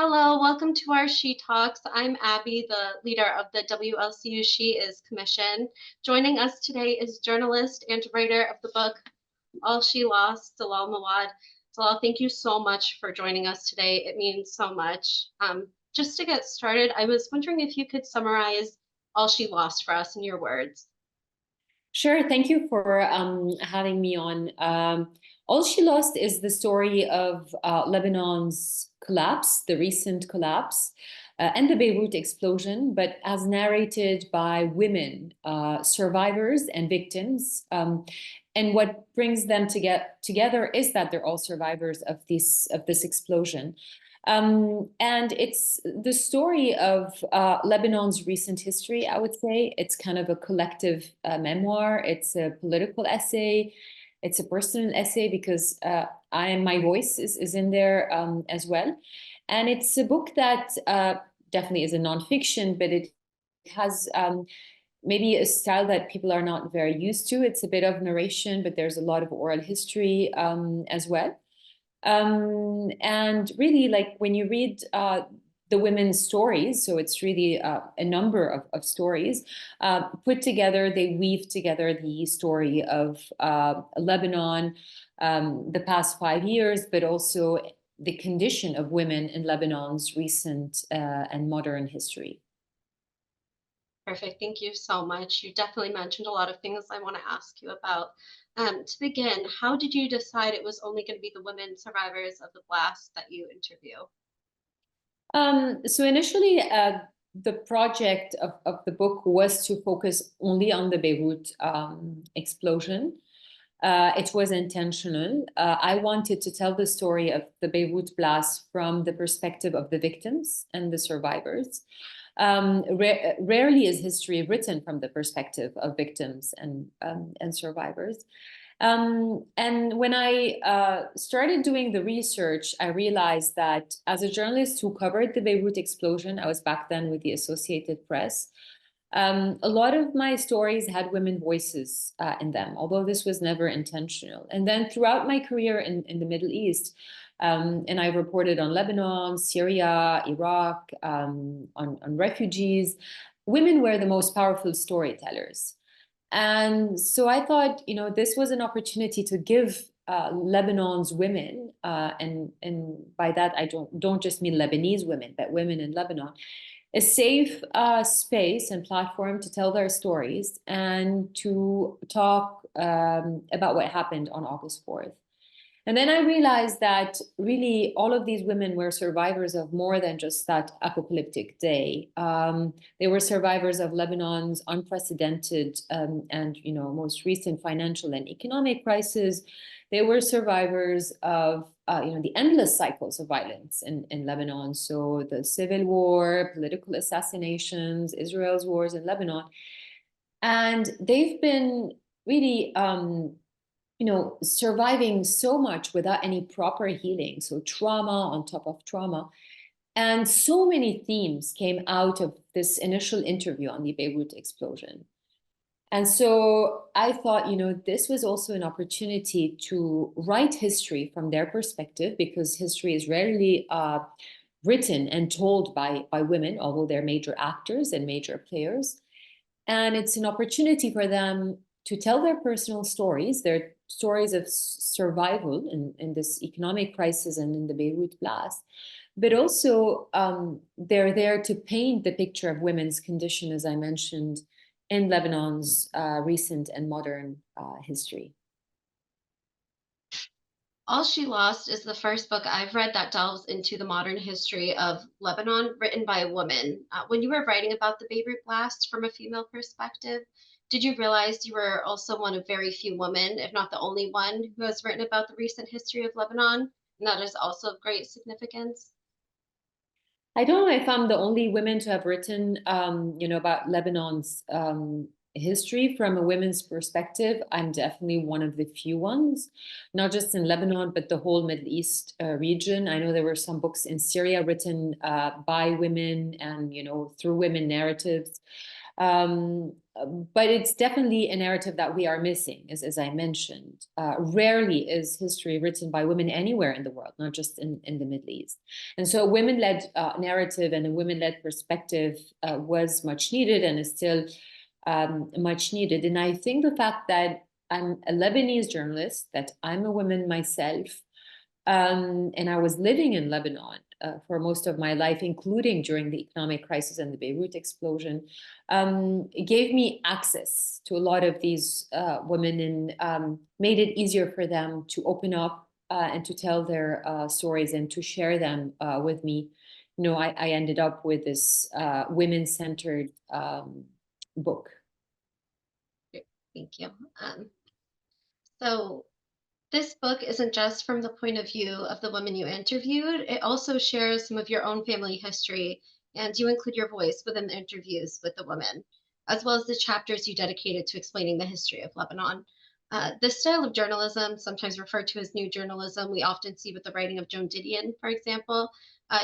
Hello, welcome to our She Talks. I'm Abby, the leader of the WLCU She Is Commission. Joining us today is journalist and writer of the book All She Lost, Dalal Mawad. Dalal, thank you so much for joining us today. It means so much. Just to get started, I was wondering if you could summarize All She Lost for us in your words. Sure. Thank you for having me on. All She Lost is the story of Lebanon's collapse, the recent collapse, and the Beirut explosion, but as narrated by women, survivors and victims. And what brings them together is that they're all survivors of this explosion. And it's the story of Lebanon's recent history, I would say. It's kind of a collective memoir. It's a political essay. It's a personal essay because my voice is in there as well. And it's a book that definitely is a nonfiction, but it has maybe a style that people are not very used to. It's a bit of narration, but there's a lot of oral history as well. And really, like when you read the women's stories, so it's really a number of stories put together, they weave together the story of Lebanon, the past 5 years, but also the condition of women in Lebanon's recent and modern history. Perfect. Thank you so much. You definitely mentioned a lot of things I want to ask you about. To begin, how did you decide it was only going to be the women survivors of the blast that you interview? So initially, the project of the book was to focus only on the Beirut explosion. It was intentional. I wanted to tell the story of the Beirut blast from the perspective of the victims and the survivors. Rarely is history written from the perspective of victims and survivors. And when I started doing the research, I realized that as a journalist who covered the Beirut explosion, I was back then with the Associated Press. A lot of my stories had women voices in them, although this was never intentional. And then throughout my career in the Middle East, and I reported on Lebanon, Syria, Iraq, on refugees, women were the most powerful storytellers. And so I thought, this was an opportunity to give Lebanon's women, and by that I don't just mean Lebanese women, but women in Lebanon, a safe space and platform to tell their stories and to talk about what happened on August 4th. And then I realized that really all of these women were survivors of more than just that apocalyptic day. They were survivors of Lebanon's unprecedented and most recent financial and economic crisis. They were survivors of the endless cycles of violence in Lebanon. So the civil war, political assassinations, Israel's wars in Lebanon. And they've been really surviving so much without any proper healing. So trauma on top of trauma. And so many themes came out of this initial interview on the Beirut explosion. And so I thought, this was also an opportunity to write history from their perspective, because history is rarely written and told by women, although they're major actors and major players. And it's an opportunity for them to tell their personal stories, their stories of survival in this economic crisis and in the Beirut blast. But also, they're there to paint the picture of women's condition, as I mentioned, in Lebanon's recent and modern history. All She Lost is the first book I've read that delves into the modern history of Lebanon, written by a woman. When you were writing about the Beirut blast from a female perspective, did you realize you were also one of very few women, if not the only one, who has written about the recent history of Lebanon? And that is also of great significance. I don't know if I'm the only woman to have written, about Lebanon's history from a women's perspective. I'm definitely one of the few ones, not just in Lebanon, but the whole Middle East region. I know there were some books in Syria written by women and, through women narratives. But it's definitely a narrative that we are missing, as I mentioned. Rarely is history written by women anywhere in the world, not just in the Middle East. And so a women-led narrative and a women-led perspective was much needed and is still much needed. And I think the fact that I'm a Lebanese journalist, that I'm a woman myself, and I was living in Lebanon for most of my life, including during the economic crisis and the Beirut explosion, it gave me access to a lot of these women and made it easier for them to open up and to tell their stories and to share them with me. You know, I ended up with this women-centered book. Thank you. So this book isn't just from the point of view of the women you interviewed, it also shares some of your own family history, and you include your voice within the interviews with the women, as well as the chapters you dedicated to explaining the history of Lebanon. This style of journalism, sometimes referred to as new journalism, we often see with the writing of Joan Didion, for example.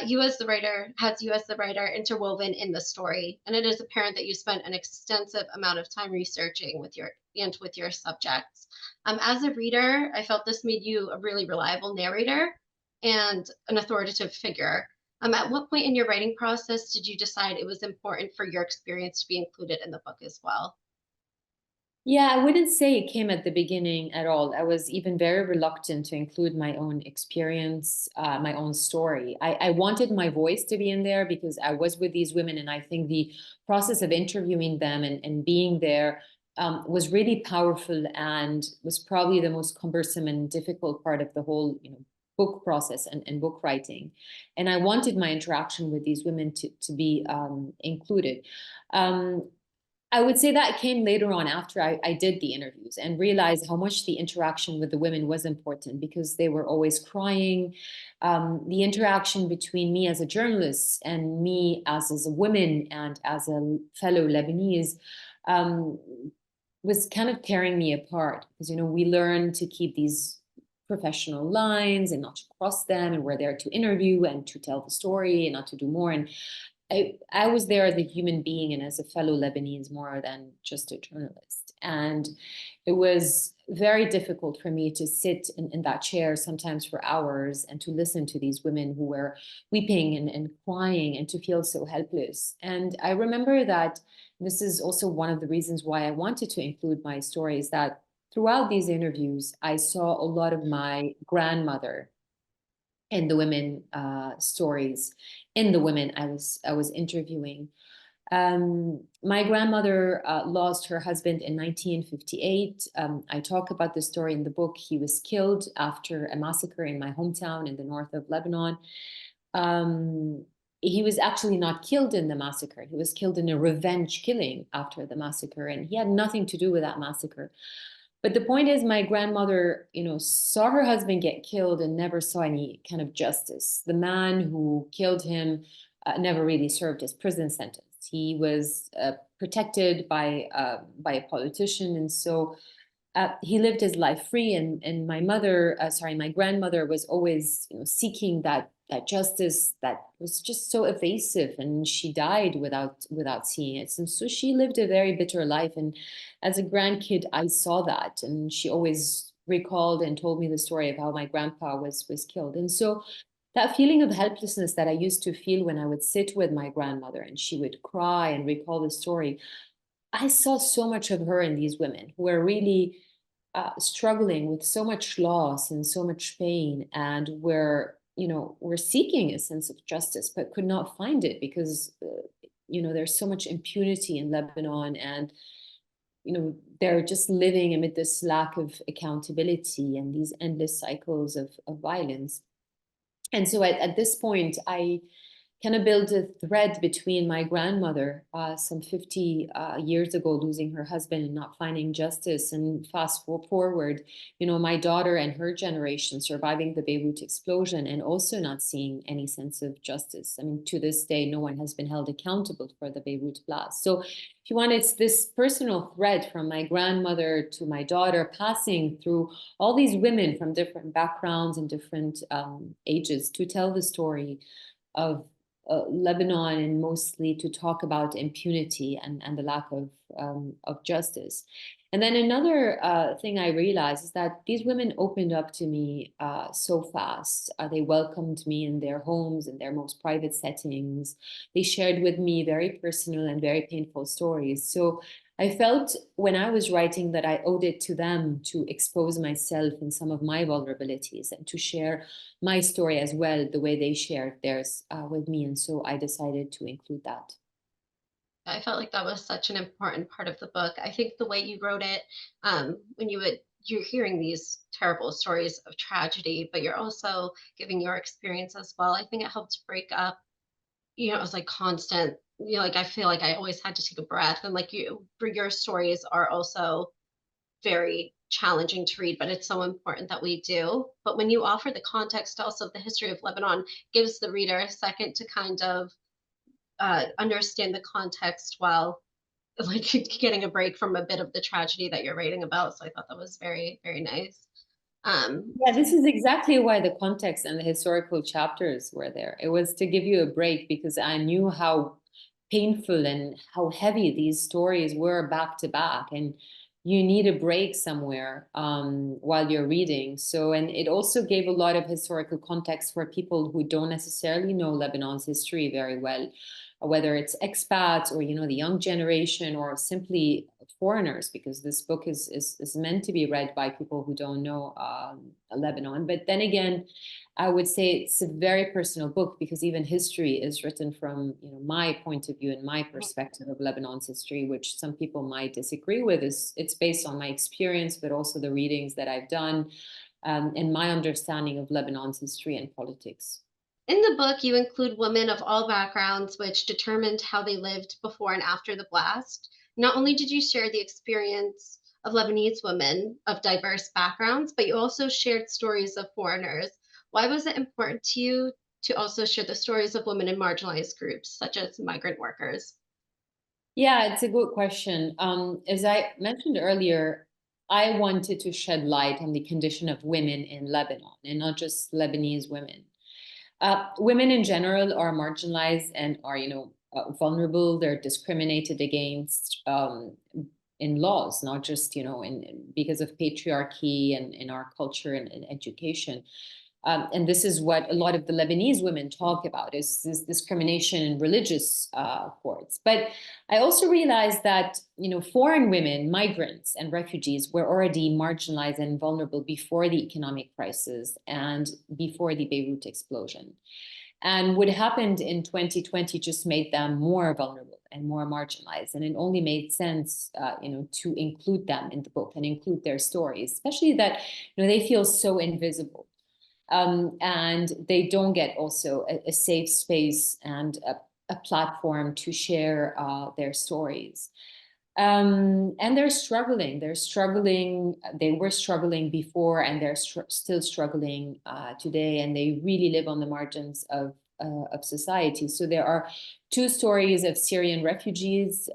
You as the writer has you as the writer interwoven in the story, and it is apparent that you spent an extensive amount of time researching with your subjects. As a reader, I felt this made you a really reliable narrator and an authoritative figure. At what point in your writing process did you decide it was important for your experience to be included in the book as well? Yeah, I wouldn't say it came at the beginning at all. I was even very reluctant to include my own experience, my own story. I wanted my voice to be in there because I was with these women, and I think the process of interviewing them and being there was really powerful and was probably the most cumbersome and difficult part of the whole, book process and book writing. And I wanted my interaction with these women to be included. I would say that came later on after I did the interviews and realized how much the interaction with the women was important because they were always crying. The interaction between me as a journalist and me as a woman and as a fellow Lebanese um, was kind of tearing me apart because, we learn to keep these professional lines and not to cross them, and we're there to interview and to tell the story and not to do more. And I was there as a human being and as a fellow Lebanese more than just a journalist. And it was very difficult for me to sit in that chair sometimes for hours and to listen to these women who were weeping and crying and to feel so helpless. And I remember that this is also one of the reasons why I wanted to include my stories, that throughout these interviews, I saw a lot of my grandmother in the women stories, in the women I was interviewing. My grandmother lost her husband in 1958. I talk about this story in the book. He was killed after a massacre in my hometown in the north of Lebanon. He was actually not killed in the massacre. He was killed in a revenge killing after the massacre, and he had nothing to do with that massacre. But the point is, my grandmother, saw her husband get killed and never saw any kind of justice. The man who killed him never really served his prison sentence. He was protected by a politician, and so he lived his life free. And my grandmother was always, seeking that justice that was just so evasive, and she died without seeing it. And so she lived a very bitter life. And as a grandkid, I saw that, and she always recalled and told me the story of how my grandpa was killed. And so that feeling of helplessness that I used to feel when I would sit with my grandmother and she would cry and recall the story, I saw so much of her in these women who were really struggling with so much loss and so much pain, and were seeking a sense of justice but could not find it because there's so much impunity in Lebanon, and they're just living amid this lack of accountability and these endless cycles of violence. And so at this point, I kind of built a thread between my grandmother, some 50 years ago, losing her husband and not finding justice, and fast forward, my daughter and her generation surviving the Beirut explosion and also not seeing any sense of justice. I mean, to this day, no one has been held accountable for the Beirut blast. So if you want, it's this personal thread from my grandmother to my daughter, passing through all these women from different backgrounds and different ages to tell the story of Lebanon, and mostly to talk about impunity and the lack of justice. And then another thing I realized is that these women opened up to me so fast. They welcomed me in their homes, in their most private settings. They shared with me very personal and very painful stories. So I felt when I was writing that I owed it to them to expose myself in some of my vulnerabilities and to share my story as well, the way they shared theirs with me. And so I decided to include that. I felt like that was such an important part of the book. I think the way you wrote it, when you're hearing these terrible stories of tragedy, but you're also giving your experience as well. I think it helped break up, it was like constant, like I feel like I always had to take a breath. And like your stories are also very challenging to read, but it's so important that we do. But when you offer the context also of the history of Lebanon, gives the reader a second to kind of understand the context while like getting a break from a bit of the tragedy that you're writing about. So I thought that was very, very nice. Yeah, this is exactly why the context and the historical chapters were there. It was to give you a break because I knew how painful and how heavy these stories were back to back. And you need a break somewhere while you're reading. So, and it also gave a lot of historical context for people who don't necessarily know Lebanon's history very well, whether it's expats or, the young generation or simply foreigners, because this book is meant to be read by people who don't know Lebanon. But then again, I would say it's a very personal book because even history is written from my point of view and my perspective of Lebanon's history, which some people might disagree with. It's based on my experience, but also the readings that I've done and my understanding of Lebanon's history and politics. In the book, you include women of all backgrounds, which determined how they lived before and after the blast. Not only did you share the experience of Lebanese women of diverse backgrounds, but you also shared stories of foreigners. Why was it important to you to also share the stories of women in marginalized groups, such as migrant workers? Yeah, it's a good question. As I mentioned earlier, I wanted to shed light on the condition of women in Lebanon and not just Lebanese women. Women in general are marginalized and are, vulnerable. They're discriminated against in laws, not just, because of patriarchy and in our culture and education. And this is what a lot of the Lebanese women talk about is this discrimination in religious courts. But I also realized that, foreign women, migrants and refugees were already marginalized and vulnerable before the economic crisis and before the Beirut explosion. And what happened in 2020 just made them more vulnerable and more marginalized. And it only made sense, to include them in the book and include their stories, especially that, they feel so invisible. And they don't get also a safe space and a platform to share their stories. And they're struggling. They were struggling before, and they're still struggling today. And they really live on the margins of society. So there are two stories of Syrian refugees.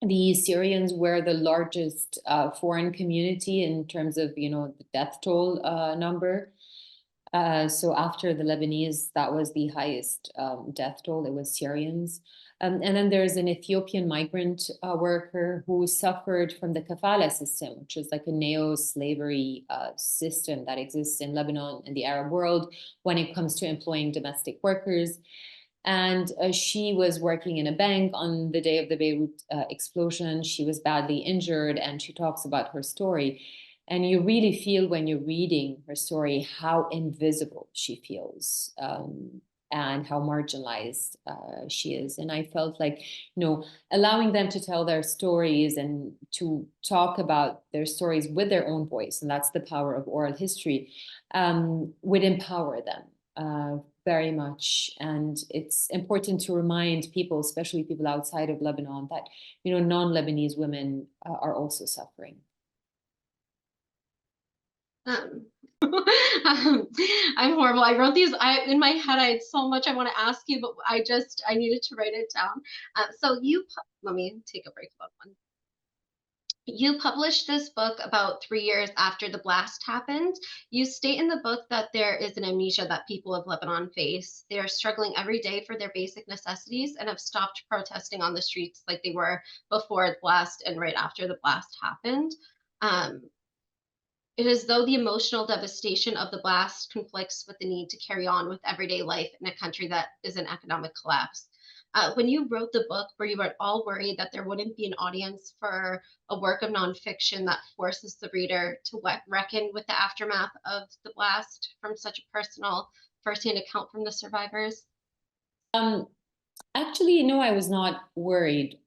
The Syrians were the largest foreign community in terms of, the death toll number. So after the Lebanese, that was the highest death toll. It was Syrians. And then there's an Ethiopian migrant worker who suffered from the kafala system, which is like a neo-slavery system that exists in Lebanon and the Arab world when it comes to employing domestic workers. And she was working in a bank on the day of the Beirut explosion. She was badly injured, and she talks about her story. And you really feel when you're reading her story how invisible she feels and how marginalized she is. And I felt like, allowing them to tell their stories and to talk about their stories with their own voice, and that's the power of oral history, would empower them very much. And it's important to remind people, especially people outside of Lebanon, that, non-Lebanese women are also suffering. I'm horrible. I wrote these. In my head, I had so much I want to ask you, but I needed to write it down. So let me take a break about one. You published this book about 3 years after the blast happened. You state in the book that there is an amnesia that people of Lebanon face. They are struggling every day for their basic necessities and have stopped protesting on the streets like they were before the blast and right after the blast happened. Um, it is though the emotional devastation of the blast conflicts with the need to carry on with everyday life in a country that is in economic collapse. When you wrote the book, were you at all worried that there wouldn't be an audience for a work of nonfiction that forces the reader to reckon with the aftermath of the blast from such a personal firsthand account from the survivors? Um, Actually, no, I was not worried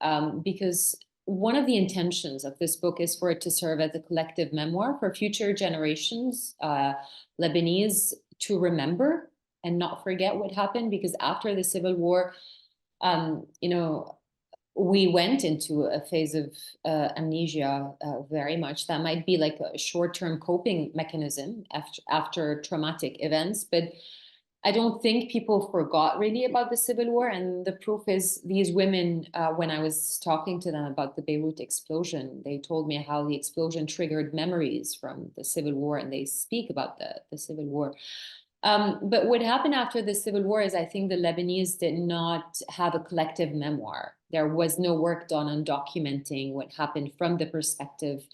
because one of the intentions of this book is for it to serve as a collective memoir for future generations, Lebanese, to remember and not forget what happened. Because after the civil war, you know, we went into a phase of amnesia very much. That might be like a short-term coping mechanism after traumatic events, but I don't think people forgot really about the civil war. And the proof is these women, when I was talking to them about the Beirut explosion, they told me how the explosion triggered memories from the civil war, and they speak about the civil war. But what happened after the civil war is I think the Lebanese did not have a collective memoir. There was no work done on documenting what happened from the perspective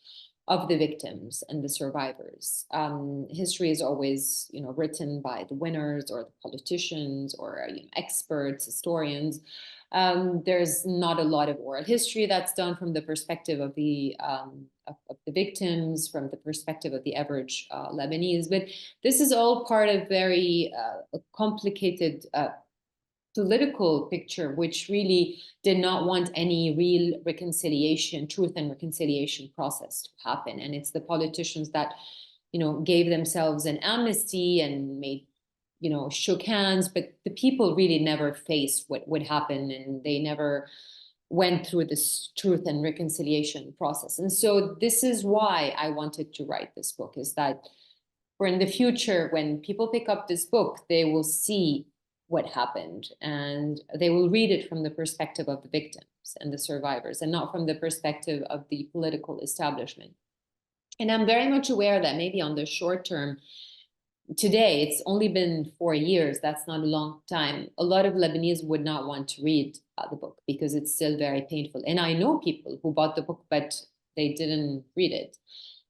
of the victims and the survivors. History is always, written by the winners or the politicians or experts, historians. There's not a lot of oral history that's done from the perspective of the victims, from the perspective of the average Lebanese. But this is all part of very complicated political picture, which really did not want any real reconciliation, truth and reconciliation process to happen. And it's the politicians that, gave themselves an amnesty and made, shook hands, but the people really never faced what would happen, and they never went through this truth and reconciliation process. And so this is why I wanted to write this book, is that for in the future, when people pick up this book, they will see what happened, and they will read it from the perspective of the victims and the survivors, and not from the perspective of the political establishment. And I'm very much aware that maybe on the short term, today, it's only been 4 years, that's not a long time, a lot of Lebanese would not want to read the book because it's still very painful. And I know people who bought the book, but they didn't read it.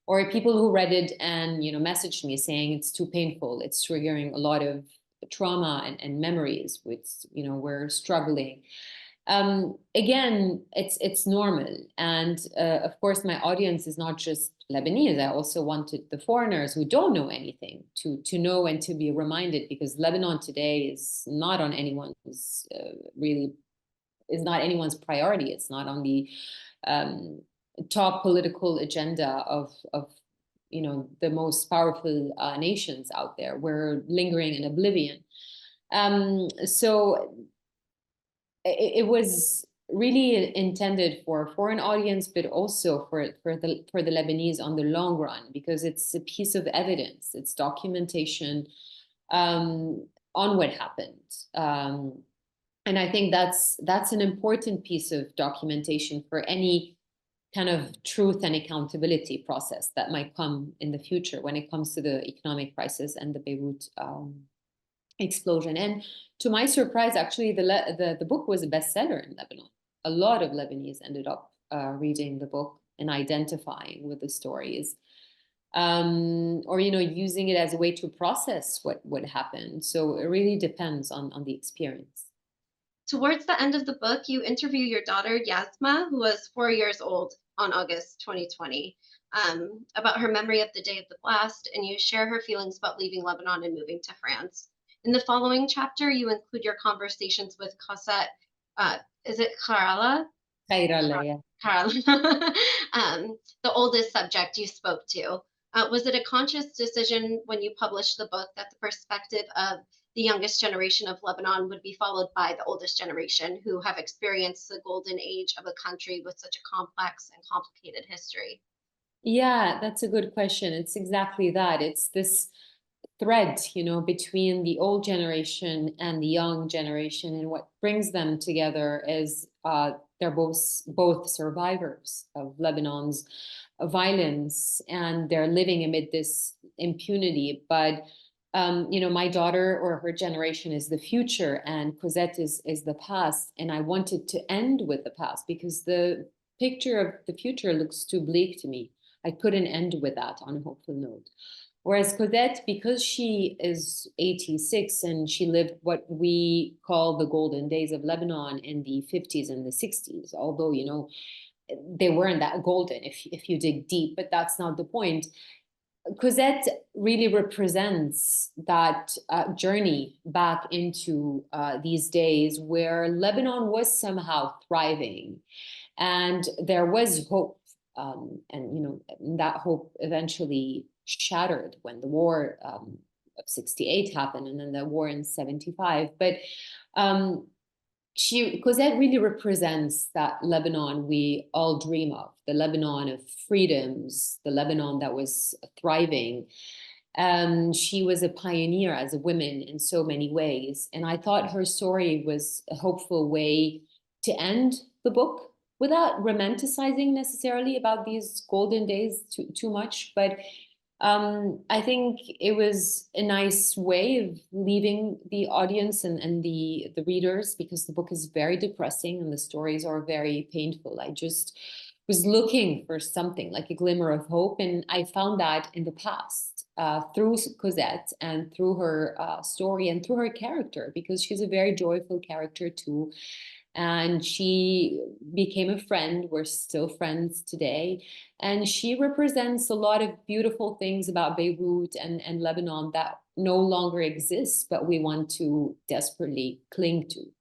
Or people who read it and, messaged me saying it's too painful, it's triggering a lot of trauma and memories, which, we're struggling. Again, it's normal. And of course, my audience is not just Lebanese. I also wanted the foreigners who don't know anything to know and to be reminded, because Lebanon today is not on anyone's really is not anyone's priority. It's not on the top political agenda of the most powerful nations out there. We're lingering in oblivion. So it was really intended for a foreign audience, but also for the Lebanese on the long run, because it's a piece of evidence, it's documentation on what happened. And I think that's an important piece of documentation for any kind of truth and accountability process that might come in the future when it comes to the economic crisis and the Beirut explosion. And to my surprise, actually, the book was a bestseller in Lebanon. A lot of Lebanese ended up reading the book and identifying with the stories, or using it as a way to process what happened. So it really depends on the experience. Towards the end of the book, you interview your daughter Yasma, who was 4 years old on August 2020, about her memory of the day of the blast, and you share her feelings about leaving Lebanon and moving to France. In the following chapter, you include your conversations with Cosette, is it Karala? Khairallah, yeah. Karala, the oldest subject you spoke to. Was it a conscious decision when you published the book that the perspective of the youngest generation of Lebanon would be followed by the oldest generation, who have experienced the golden age of a country with such a complex and complicated history? Yeah, that's a good question. It's exactly that. It's this thread, between the old generation and the young generation. And what brings them together is they're both survivors of Lebanon's violence, and they're living amid this impunity. But my daughter, or her generation, is the future, and Cosette is the past. And I wanted to end with the past because the picture of the future looks too bleak to me. I couldn't end with that on a hopeful note. Whereas Cosette, because she is 86 and she lived what we call the golden days of Lebanon in the 50s and the 60s, although, they weren't that golden if you dig deep, but that's not the point. Cosette really represents that journey back into these days where Lebanon was somehow thriving and there was hope. And that hope eventually shattered when the war of 68 happened, and then the war in 75. But Cosette really represents that Lebanon we all dream of, the Lebanon of freedoms, the Lebanon that was thriving. She was a pioneer as a woman in so many ways. And I thought her story was a hopeful way to end the book without romanticizing necessarily about these golden days too much. But I think it was a nice way of leaving the audience and the readers, because the book is very depressing and the stories are very painful. I just was looking for something like a glimmer of hope, and I found that in the past through Cosette and through her story and through her character, because she's a very joyful character too. And she became a friend. We're still friends today. And she represents a lot of beautiful things about Beirut and Lebanon that no longer exist, but we want to desperately cling to.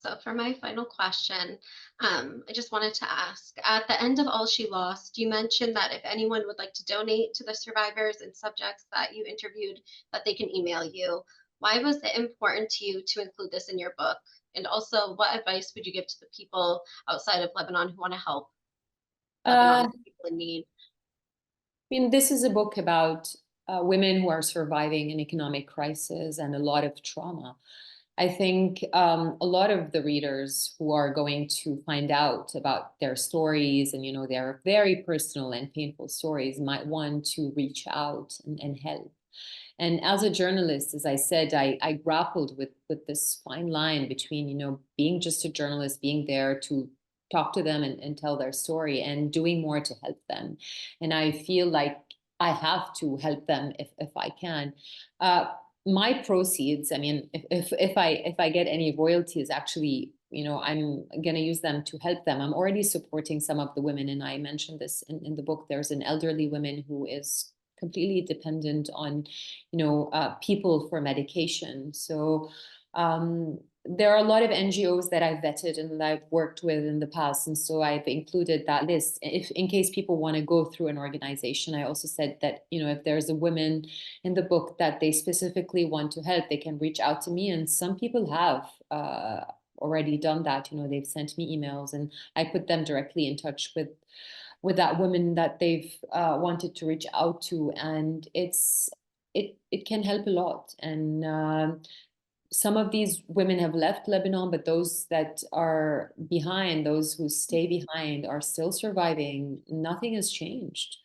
So for my final question, I just wanted to ask, at the end of All She Lost, you mentioned that if anyone would like to donate to the survivors and subjects that you interviewed, that they can email you. Why was it important to you to include this in your book? And also, what advice would you give to the people outside of Lebanon who want to help Lebanon and people in need? I mean, this is a book about women who are surviving an economic crisis and a lot of trauma. I think a lot of the readers who are going to find out about their stories and, their very personal and painful stories might want to reach out and help. And as a journalist, as I said, I grappled with this fine line between, being just a journalist, being there to talk to them and tell their story, and doing more to help them. And I feel like I have to help them if I can. My proceeds, I mean, if I get any royalties, actually, I'm going to use them to help them. I'm already supporting some of the women, and I mentioned this in the book. There's an elderly woman who is completely dependent on, people for medication. So there are a lot of NGOs that I've vetted and that I've worked with in the past. And so I've included that list. If in case people want to go through an organization, I also said that, if there's a woman in the book that they specifically want to help, they can reach out to me. And some people have already done that. They've sent me emails, and I put them directly in touch with that woman that they've wanted to reach out to. And it can help a lot. And some of these women have left Lebanon, but those that are behind, those who stay behind, are still surviving. Nothing has changed.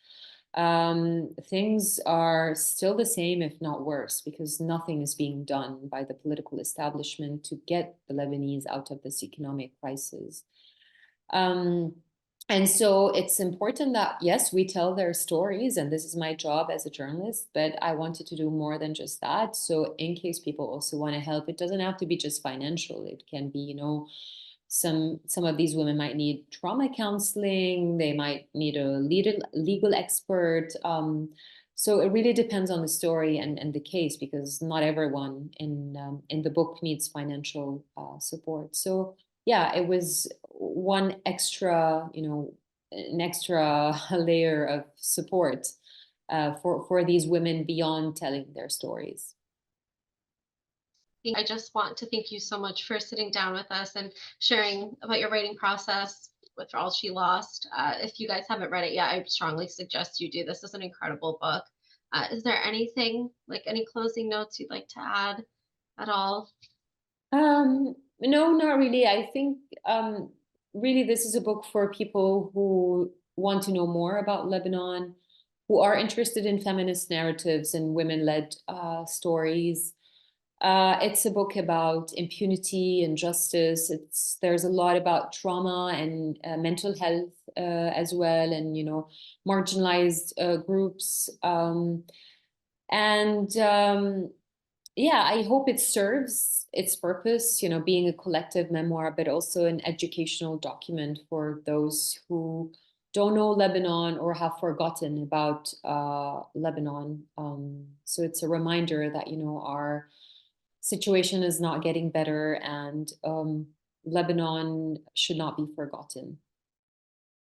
Things are still the same, if not worse, because nothing is being done by the political establishment to get the Lebanese out of this economic crisis. And so it's important that, yes, we tell their stories, and this is my job as a journalist, but I wanted to do more than just that. So in case people also want to help, it doesn't have to be just financial. It can be, some of these women might need trauma counseling. They might need a legal expert. So it really depends on the story and the case, because not everyone in the book needs financial support. So yeah, it was one extra, an extra layer of support for these women beyond telling their stories. I just want to thank you so much for sitting down with us and sharing about your writing process with All She Lost. If you guys haven't read it yet, I strongly suggest you do. This is an incredible book. Is there anything, like any closing notes you'd like to add at all? No, not really. I think really this is a book for people who want to know more about Lebanon, who are interested in feminist narratives and women-led stories. It's a book about impunity and justice. There's a lot about trauma and mental health as well, and marginalized groups. And yeah, I hope it serves its purpose, being a collective memoir, but also an educational document for those who don't know Lebanon or have forgotten about Lebanon. So it's a reminder that, our situation is not getting better, and Lebanon should not be forgotten.